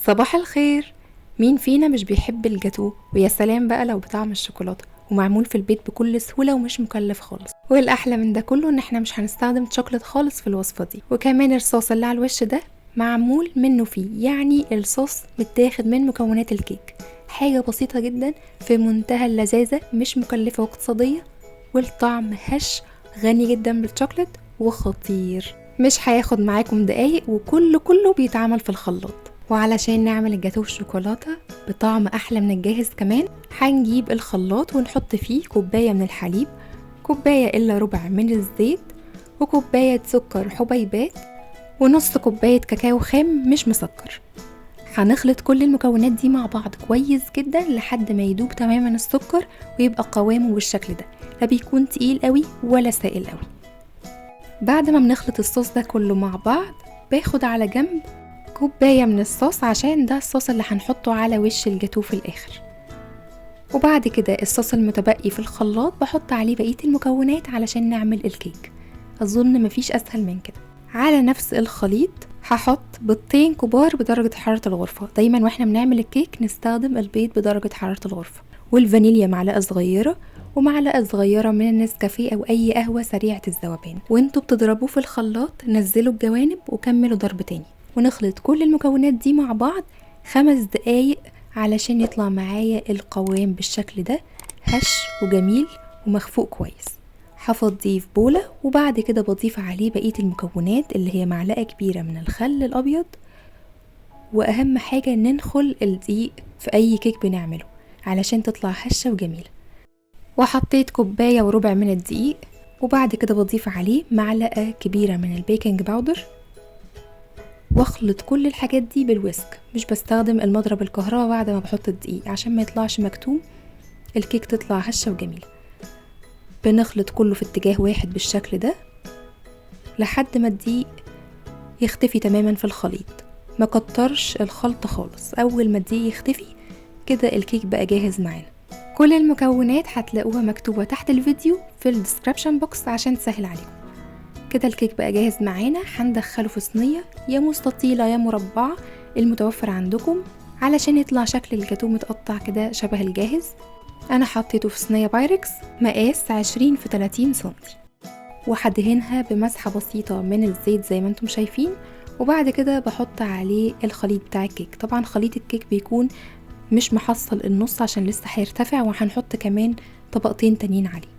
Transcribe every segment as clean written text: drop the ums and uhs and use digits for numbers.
صباح الخير. مين فينا مش بيحب الجاتو؟ ويا سلام بقى لو بطعم الشوكولاتة ومعمول في البيت بكل سهولة ومش مكلف خالص. والأحلى من ده كله ان احنا مش هنستخدم شوكولات خالص في الوصفة دي، وكمان الصوص اللي على الوش ده معمول منه فيه، يعني الصوص متاخد من مكونات الكيك. حاجة بسيطة جدا في منتهى اللذاذة، مش مكلفة واقتصادية، والطعم هش غني جدا بالشوكولات وخطير. مش هياخد معاكم دقايق وكله بيتعمل في الخلاط. وعلشان نعمل الجاتوه الشوكولاتة بطعم احلى من الجاهز كمان، هنجيب الخلاط ونحط فيه كوباية من الحليب، كوباية الا ربع من الزيت، وكوباية سكر حبيبات، ونص كوباية كاكاو خام مش مسكر. هنخلط كل المكونات دي مع بعض كويس جدا لحد ما يدوب تماما السكر ويبقى قوامه بالشكل ده، لا بيكون تقيل قوي ولا سائل قوي. بعد ما بنخلط الصوص ده كله مع بعض، باخد على جنب كوباية من الصوص، عشان ده الصوص اللي هنحطه على وش الجاتوه في الاخر. وبعد كده الصوص المتبقي في الخلاط بحط عليه بقية المكونات علشان نعمل الكيك. اظن مفيش اسهل من كده. على نفس الخليط هحط بيضتين كبار بدرجة حرارة الغرفة. دايما واحنا بنعمل الكيك نستخدم البيض بدرجة حرارة الغرفة، والفانيليا معلقة صغيرة، ومعلقة صغيرة من النسكافيه او اي قهوة سريعة الذوبان. وانتوا بتضربوه في الخلاط نزلوا الجوانب وكملوا ضرب تاني، ونخلط كل المكونات دي مع بعض 5 دقايق علشان يطلع معايا القوام بالشكل ده، هش وجميل ومخفوق كويس. هفضيه في بولة، وبعد كده بضيف عليه بقية المكونات اللي هي معلقة كبيرة من الخل الأبيض. وأهم حاجة ننخل الدقيق في أي كيك بنعمله علشان تطلع هشة وجميلة. وحطيت كوباية وربع من الدقيق، وبعد كده بضيف عليه معلقة كبيرة من البيكنج باودر، واخلط كل الحاجات دي بالويسك. مش بستخدم المضرب الكهرباء بعد ما بحط الدقيق عشان ما يطلعش مكتوم، الكيك تطلع هشة وجميلة. بنخلط كله في اتجاه واحد بالشكل ده لحد ما الدقيق يختفي تماما في الخليط. ما كترش الخلط خالص، اول ما الدقيق يختفي كده الكيك بقى جاهز معانا. كل المكونات هتلاقوها مكتوبة تحت الفيديو في الديسكريبشن بوكس عشان تسهل عليكم. كده الكيك بقى جاهز معانا. هندخله في صينية يا مستطيلة يا مربعة المتوفر عندكم، علشان يطلع شكل الجاتوه متقطع كده شبه الجاهز. انا حطيته في صينية بايركس مقاس 20 في 30 سنتي، وهدهنها بمسحة بسيطة من الزيت زي ما انتم شايفين. وبعد كده بحط عليه الخليط بتاع الكيك. طبعا خليط الكيك بيكون مش محصل النص عشان لسه هيرتفع، وهنحط كمان طبقتين تانيين عليه.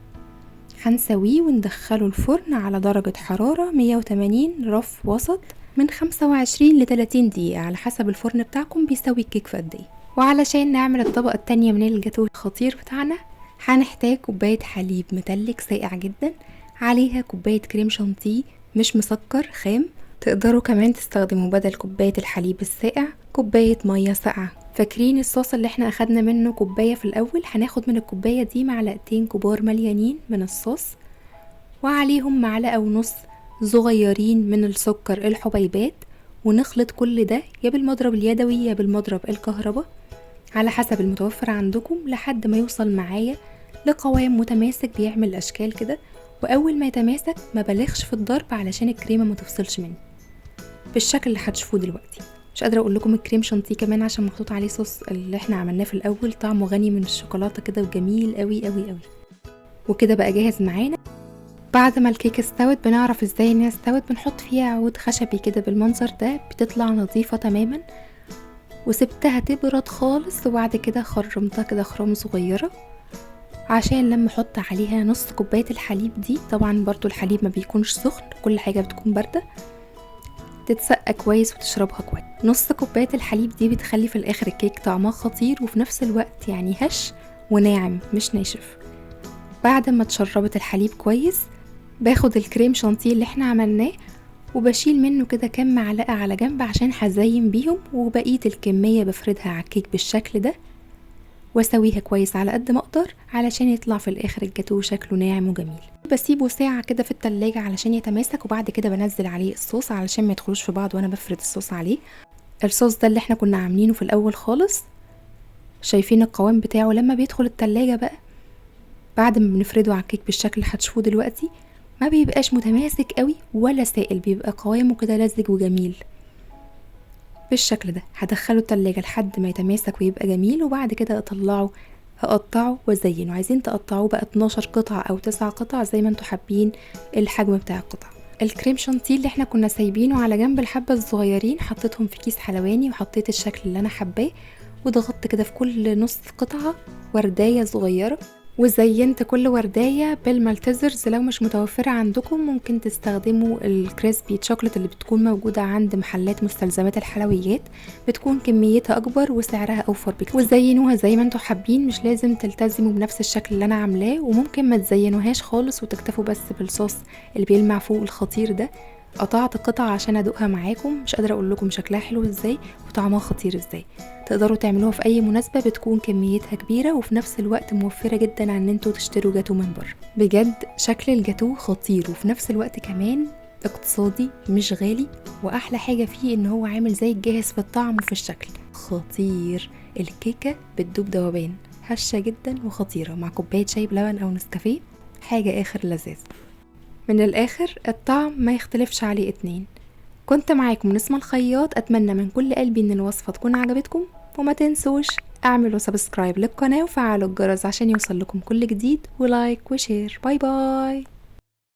هنسويه وندخله الفرن على درجة حرارة 180 رف وسط من 25 ل 30 دقيقة على حسب الفرن بتاعكم بيسوي الكيك في قد ايه. وعلشان نعمل الطبقة التانية من الجاتوه الخطير بتاعنا، هنحتاج كوباية حليب متلج ساقع جدا، عليها كوباية كريم شانتيه مش مسكر خام. تقدروا كمان تستخدموا بدل كوباية الحليب الساقع كوباية مية ساقعة. فاكرين الصوص اللي احنا اخدنا منه كوباية في الاول؟ هناخد من الكوباية دي معلقتين كبار مليانين من الصوص، وعليهم معلقة ونص صغيرين من السكر الحبيبات. ونخلط كل ده يا بالمضرب اليدوي يا بالمضرب الكهرباء على حسب المتوفر عندكم، لحد ما يوصل معايا لقوام متماسك بيعمل اشكال كده. واول ما يتماسك ما بلغش في الضرب علشان الكريمه ما تفصلش مني بالشكل اللي هتشوفوه دلوقتي. مش قادره اقول لكم الكريم شانتيه كمان عشان محطوط عليه صوص اللي احنا عملناه في الاول، طعمه غني من الشوكولاته كده وجميل قوي قوي قوي. وكده بقى جاهز معانا. بعد ما الكيكه استوت بنعرف ازاي انها استوت، بنحط فيها عود خشبي كده بالمنظر ده، بتطلع نظيفه تماما. وسبتها تبرد خالص، وبعد كده خرمتها كده خرام صغيره عشان لما احط عليها نص كوبايه الحليب دي. طبعا برضو الحليب ما بيكونش سخن، كل حاجه بتكون بارده، تتسقى كويس وتشربها كويس. نص كوبايه الحليب دي بتخلي في الاخر الكيك طعمها خطير، وفي نفس الوقت يعني هش وناعم مش ناشف. بعد ما اتشربت الحليب كويس، باخد الكريم شانتيه اللي احنا عملناه وبشيل منه كده كام معلقه على جنب عشان هزين بيهم، وبقيه الكميه بفردها على الكيك بالشكل ده، واسويها كويس على قد ما اقدر علشان يطلع في الاخر الجاتوه شكله ناعم وجميل. بسيبه ساعة كده في التلاجة علشان يتماسك، وبعد كده بنزل عليه الصوص علشان ما يدخلوش في بعض وانا بفرد الصوص عليه. الصوص ده اللي احنا كنا عاملينه في الاول خالص. شايفين القوام بتاعه لما بيدخل التلاجة بقى بعد ما بنفرده على الكيك بالشكل اللي هتشوفوه دلوقتي؟ ما بيبقاش متماسك قوي ولا سائل، بيبقى قوامه كده لزج وجميل. بالشكل ده. هدخله التلاجة لحد ما يتماسك ويبقى جميل، وبعد كده هقطعه وازينه. عايزين تقطعوه بقى 12 قطعة او 9 قطع زي ما انتوا حابين الحجم بتاع القطع. الكريم شانتيه اللي احنا كنا سايبينه على جنب الحبة الصغيرين حطيتهم في كيس حلواني، وحطيت الشكل اللي انا حباه، وضغطت كده في كل نص قطعة ورداية صغيرة، وزينت كل ورداية بالمالتزرز. لو مش متوفرة عندكم ممكن تستخدموا الكريسبي تشوكلت اللي بتكون موجودة عند محلات مستلزمات الحلويات، بتكون كميتها اكبر وسعرها اوفر بكتير. وزينوها زي ما انتوا حابين، مش لازم تلتزموا بنفس الشكل اللي انا عاملاه، وممكن ما تزينوهاش خالص وتكتفوا بس بالصوص اللي بيلمع فوق الخطير ده. قطعت قطع عشان ادوقها معاكم، مش قادره اقول لكم شكلها حلو ازاي وطعمها خطير ازاي. تقدروا تعملوها في اي مناسبه، بتكون كميتها كبيره وفي نفس الوقت موفره جدا عن ان انتوا تشتروا جاتو من بره. بجد شكل الجاتو خطير، وفي نفس الوقت كمان اقتصادي مش غالي، واحلى حاجه فيه ان هو عامل زي الجاهز في الطعم وفي الشكل. خطير. الكيكه بتدوب دوبان، هشه جدا وخطيره مع كوبايه شاي بلبن او نسكافيه، حاجه اخر لذاذ. من الاخر الطعم ما يختلفش عليه اتنين. كنت معاكم نسمة الخياط، اتمنى من كل قلبي ان الوصفة تكون عجبتكم، وما تنسوش اعملوا سبسكرايب للقناة وفعلوا الجرس عشان يوصل لكم كل جديد، ولايك وشير. باي باي.